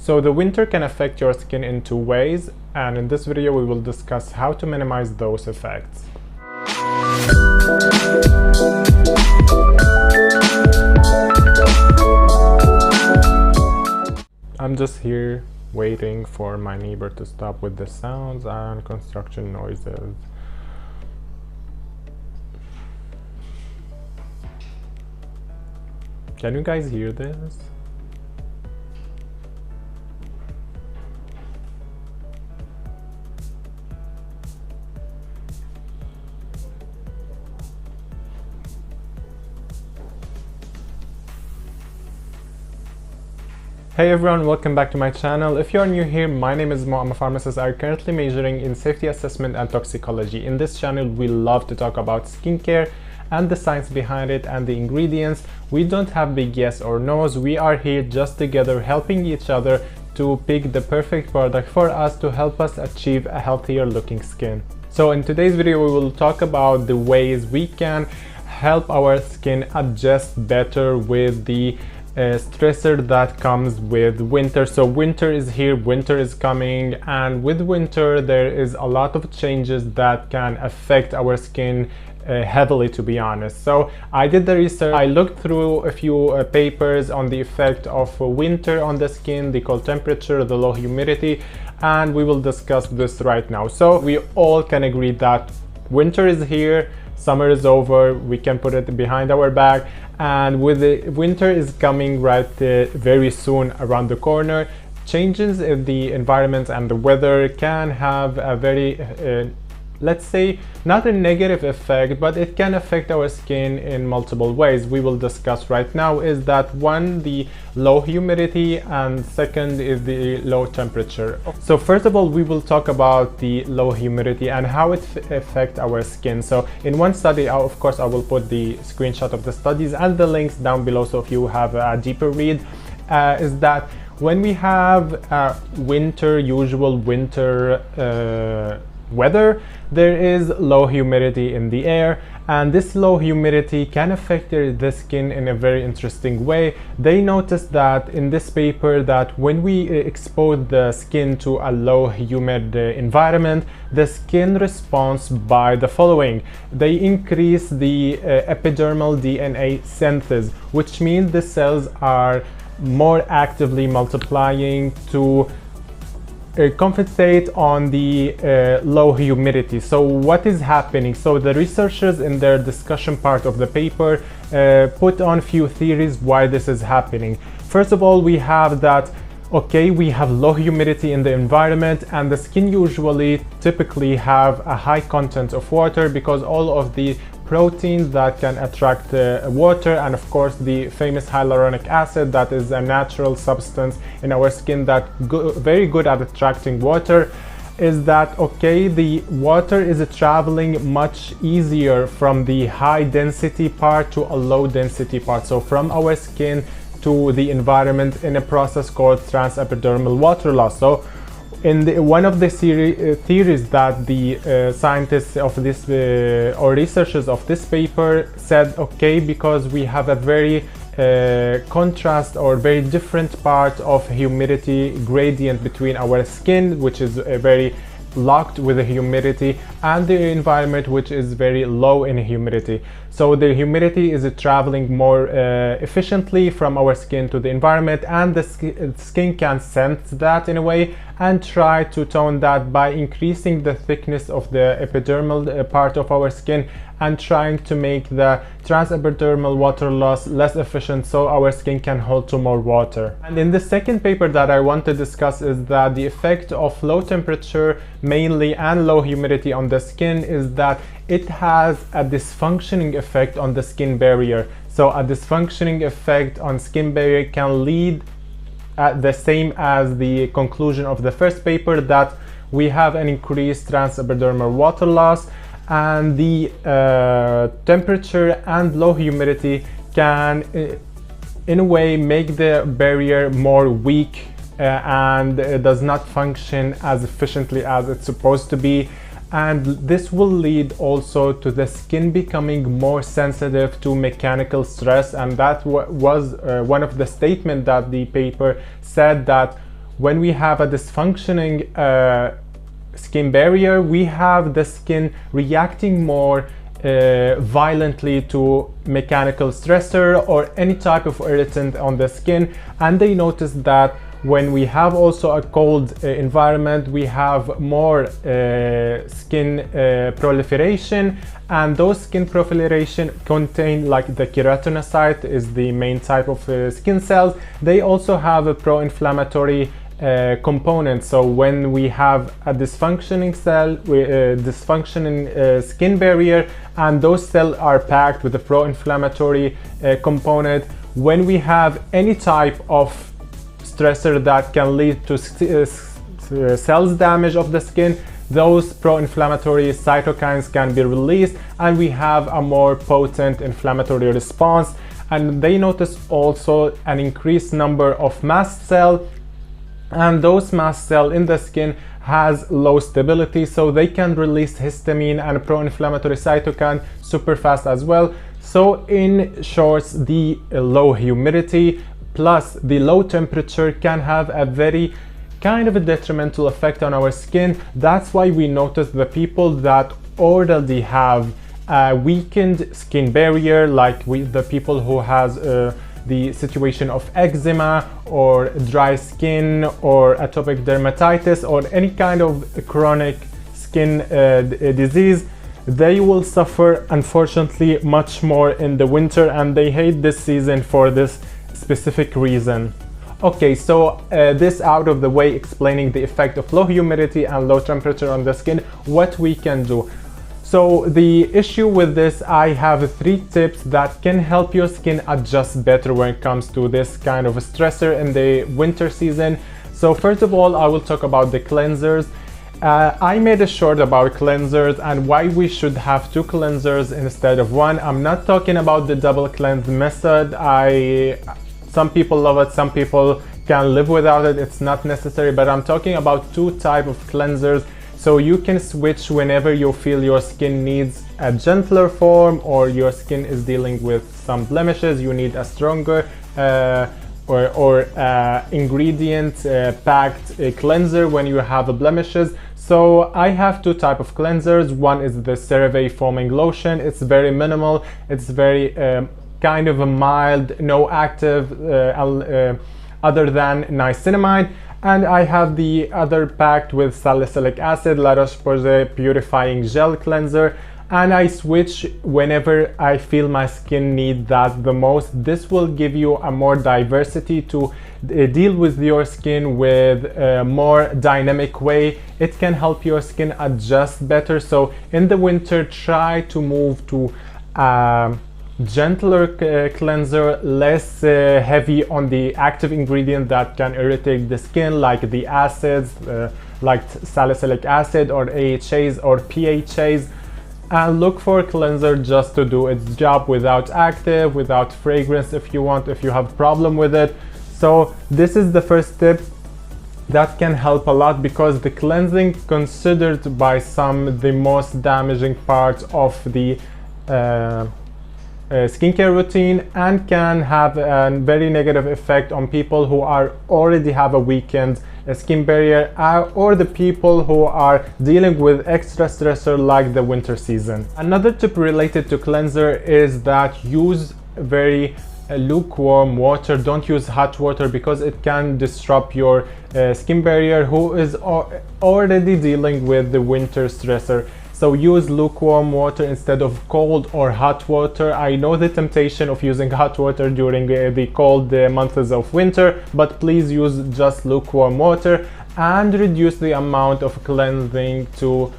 So the winter can affect your skin in two ways, and in this video we will discuss how to minimize those effects. I'm just here waiting for my neighbor to stop with the sounds and construction noises. Can you guys hear this? Hey everyone, welcome back to my channel. If you're new here, my name is Mo. I'm a pharmacist. I'm currently majoring in safety assessment and toxicology. In this channel, we love to talk about skincare and the science behind it and the ingredients. We don't have big yes or no's. We are here just together helping each other to pick the perfect product for us to help us achieve a healthier looking skin. So in today's video, we will talk about the ways we can help our skin adjust better with the stressor that comes with winter. So winter is here, winter is coming, and with winter there is a lot of changes that can affect our skin heavily, to be honest. So I did the research. I looked through a few papers on the effect of winter on the skin, the cold temperature, the low humidity, and we will discuss this right now. So we all can agree that winter is here, summer is over, we can put it behind our back, and with the winter is coming very soon around the corner. Changes in the environment and the weather can have a very let's say not a negative effect, but it can affect our skin in multiple ways. We will discuss right now is that one, the low humidity, and second is the low temperature. So first of all, we will talk about the low humidity and how it affects our skin. So in one study, of course I will put the screenshot of the studies and the links down below, so if you have a deeper read, is that when we have usual winter weather, there is low humidity in the air, and this low humidity can affect the skin in a very interesting way. They noticed that in this paper that when we expose the skin to a low humid environment, the skin responds by the following. They increase the epidermal DNA synthesis, which means the cells are more actively multiplying to compensate on the low humidity. So what is happening? So the researchers in their discussion part of the paper put on few theories why this is happening. First of all, we have that we have low humidity in the environment, and the skin typically have a high content of water because all of the proteins that can attract water, and of course the famous hyaluronic acid, that is a natural substance in our skin that very good at attracting water, is that the water is traveling much easier from the high density part to a low density part, so from our skin to the environment, in a process called transepidermal water loss. So in one of the theories that the scientists of this or researchers of this paper said, because we have a very contrast or very different part of humidity gradient between our skin, which is very locked with the humidity, and the environment, which is very low in humidity. So the humidity is traveling more efficiently from our skin to the environment, and the skin can sense that in a way and try to tone that by increasing the thickness of the epidermal part of our skin and trying to make the transepidermal water loss less efficient so our skin can hold to more water. And in the second paper that I want to discuss is that the effect of low temperature mainly and low humidity on the skin is that it has a dysfunctioning effect on the skin barrier. So a dysfunctioning effect on skin barrier can lead the same as the conclusion of the first paper, that we have an increased transepidermal water loss, and the temperature and low humidity can in a way make the barrier more weak and does not function as efficiently as it's supposed to be, and this will lead also to the skin becoming more sensitive to mechanical stress. And that was one of the statements that the paper said, that when we have a dysfunctioning skin barrier, we have the skin reacting more violently to mechanical stressor or any type of irritant on the skin. And they noticed that when we have also a cold environment, we have more skin proliferation, and those skin proliferation contain, like the keratinocyte is the main type of skin cells. They also have a pro-inflammatory component. So when we have a dysfunctioning cell, dysfunctioning skin barrier, and those cells are packed with a pro-inflammatory component, when we have any type of stressor that can lead to cells damage of the skin, those pro-inflammatory cytokines can be released, and we have a more potent inflammatory response. And they notice also an increased number of mast cells, and those mast cells in the skin has low stability, so they can release histamine and pro-inflammatory cytokine super fast as well. So in short, the low humidity plus the low temperature can have a very kind of a detrimental effect on our skin. That's why we notice the people that already have a weakened skin barrier, like the people who has the situation of eczema or dry skin or atopic dermatitis or any kind of chronic skin disease, they will suffer unfortunately much more in the winter, and they hate this season for this specific reason. Okay, so this out of the way, explaining the effect of low humidity and low temperature on the skin, what we can do. So the issue with this, I have 3 tips that can help your skin adjust better when it comes to this kind of a stressor in the winter season. So first of all, I will talk about the cleansers. I made a short about cleansers and why we should have 2 cleansers instead of 1. I'm not talking about the double cleanse method. Some people love it, some people can live without it, it's not necessary, but I'm talking about 2 types of cleansers. So you can switch whenever you feel your skin needs a gentler form, or your skin is dealing with some blemishes, you need a stronger ingredient packed cleanser when you have blemishes. So I have 2 types of cleansers. One is the CeraVe foaming lotion. It's very minimal, it's very kind of a mild, no active other than niacinamide. And I have the other packed with salicylic acid, La Roche-Posay purifying gel cleanser, and I switch whenever I feel my skin need that the most. This will give you a more diversity to deal with your skin with a more dynamic way. It can help your skin adjust better. So in the winter, try to move to gentler cleanser, less heavy on the active ingredient that can irritate the skin, like the acids, like salicylic acid or AHAs or PHAs. And look for a cleanser just to do its job, without active, without fragrance if you want, if you have problem with it. So this is the first tip that can help a lot, because the cleansing considered by some the most damaging part of the skincare routine, and can have a very negative effect on people who already have a weakened skin barrier, or the people who are dealing with extra stressor like the winter season. Another tip related to cleanser is that use very lukewarm water. Don't use hot water, because it can disrupt your skin barrier who is already dealing with the winter stressor. So use lukewarm water instead of cold or hot water. I know the temptation of using hot water during the cold months of winter, but please use just lukewarm water, and reduce the amount of cleansing to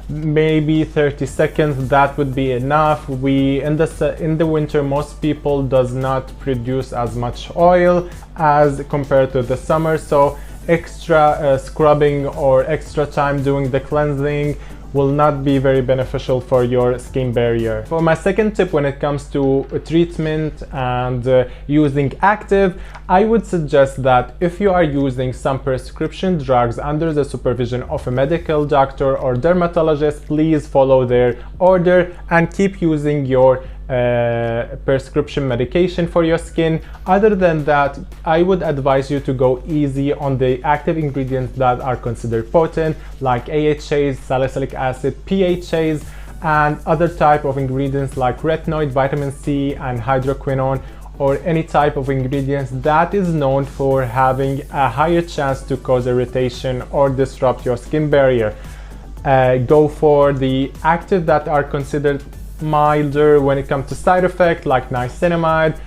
maybe 30 seconds. That would be enough. In the winter, most people does not produce as much oil as compared to the summer, so extra scrubbing or extra time doing the cleansing will not be very beneficial for your skin barrier. For my second tip, when it comes to treatment and using active, I would suggest that if you are using some prescription drugs under the supervision of a medical doctor or dermatologist, please follow their order and keep using your prescription medication for your skin. Other than that, I would advise you to go easy on the active ingredients that are considered potent, like AHAs, salicylic acid, PHAs, and other type of ingredients like retinoid, vitamin C, and hydroquinone, or any type of ingredients that is known for having a higher chance to cause irritation or disrupt your skin barrier. Go for the active that are considered milder when it comes to side effects, like niacinamide,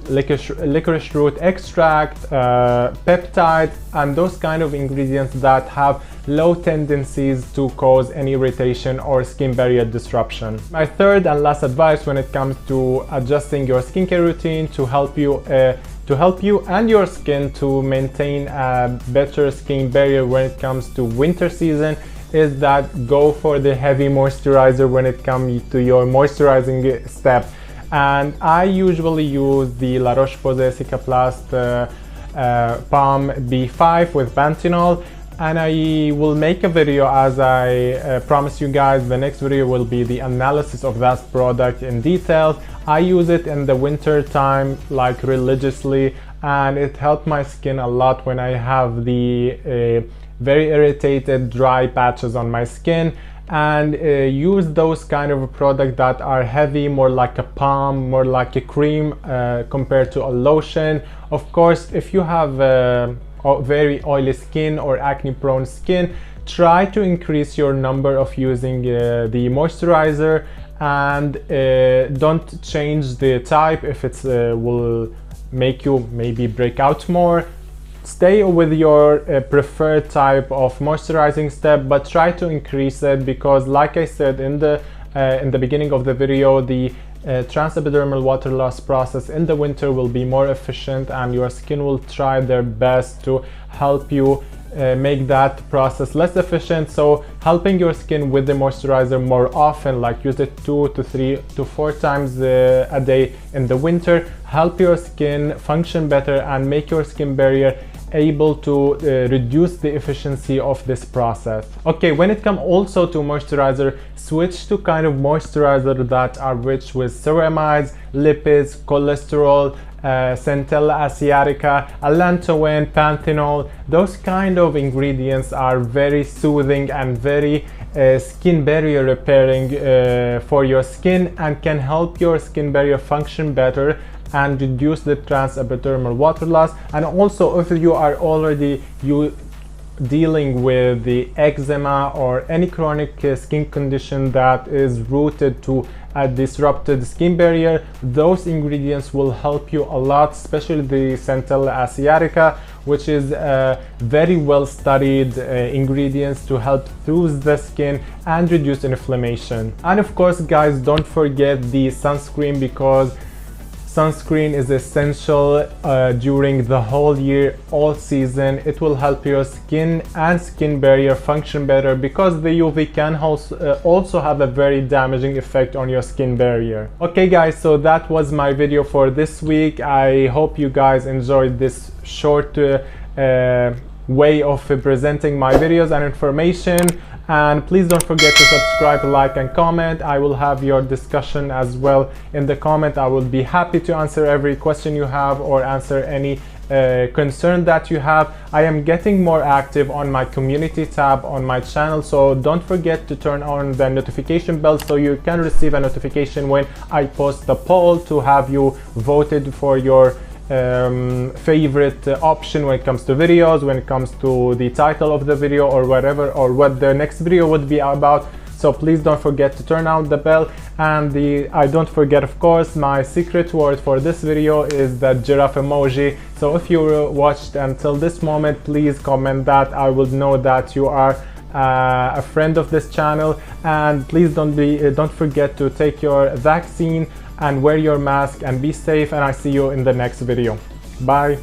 licorice root extract, peptide, and those kind of ingredients that have low tendencies to cause any irritation or skin barrier disruption. My third and last advice when it comes to adjusting your skincare routine to help you and your skin to maintain a better skin barrier when it comes to winter season is that go for the heavy moisturizer when it comes to your moisturizing step. And I usually use the La Roche-Posay Cicaplast Palm B5 with panthenol, and I will make a video, as I promised you guys. The next video will be the analysis of that product in detail. I use it in the winter time, like religiously, and it helped my skin a lot when I have the very irritated dry patches on my skin. And use those kind of products that are heavy, more like a balm, more like a cream compared to a lotion. Of course, if you have very oily skin or acne prone skin, try to increase your number of using the moisturizer, and don't change the type if it will make you maybe break out more. Stay with your preferred type of moisturizing step, but try to increase it, because like I said in the beginning of the video, the transepidermal water loss process in the winter will be more efficient, and your skin will try their best to help you make that process less efficient. So helping your skin with the moisturizer more often, like use it 2 to 3 to 4 times a day in the winter, help your skin function better and make your skin barrier able to reduce the efficiency of this process. Okay, when it comes also to moisturizer, switch to kind of moisturizer that are rich with ceramides, lipids, cholesterol, Centella asiatica, allantoin, panthenol. Those kind of ingredients are very soothing and very skin barrier repairing for your skin, and can help your skin barrier function better and reduce the transepidermal water loss. And also, if you are already dealing with the eczema or any chronic skin condition that is rooted to a disrupted skin barrier, those ingredients will help you a lot, especially the Centella asiatica, which is very well studied ingredients to help soothe the skin and reduce inflammation. And of course guys, don't forget the sunscreen, because sunscreen is essential during the whole year, all season. It will help your skin and skin barrier function better, because the UV can also have a very damaging effect on your skin barrier. Okay guys, so that was my video for this week. I hope you guys enjoyed this short way of presenting my videos and information. And please don't forget to subscribe, like and comment. I will have your discussion as well in the comment. I will be happy to answer every question you have or answer any concern that you have. I am getting more active on my community tab on my channel, so don't forget to turn on the notification bell so you can receive a notification when I post the poll to have you voted for your favorite option when it comes to videos, when it comes to the title of the video or whatever, or what the next video would be about. So please don't forget to turn on the bell. And I don't forget, of course, my secret word for this video is the giraffe emoji. So if you watched until this moment, please comment that. I will know that you are a friend of this channel. And please don't forget to take your vaccine and wear your mask and be safe, and I see you in the next video. Bye.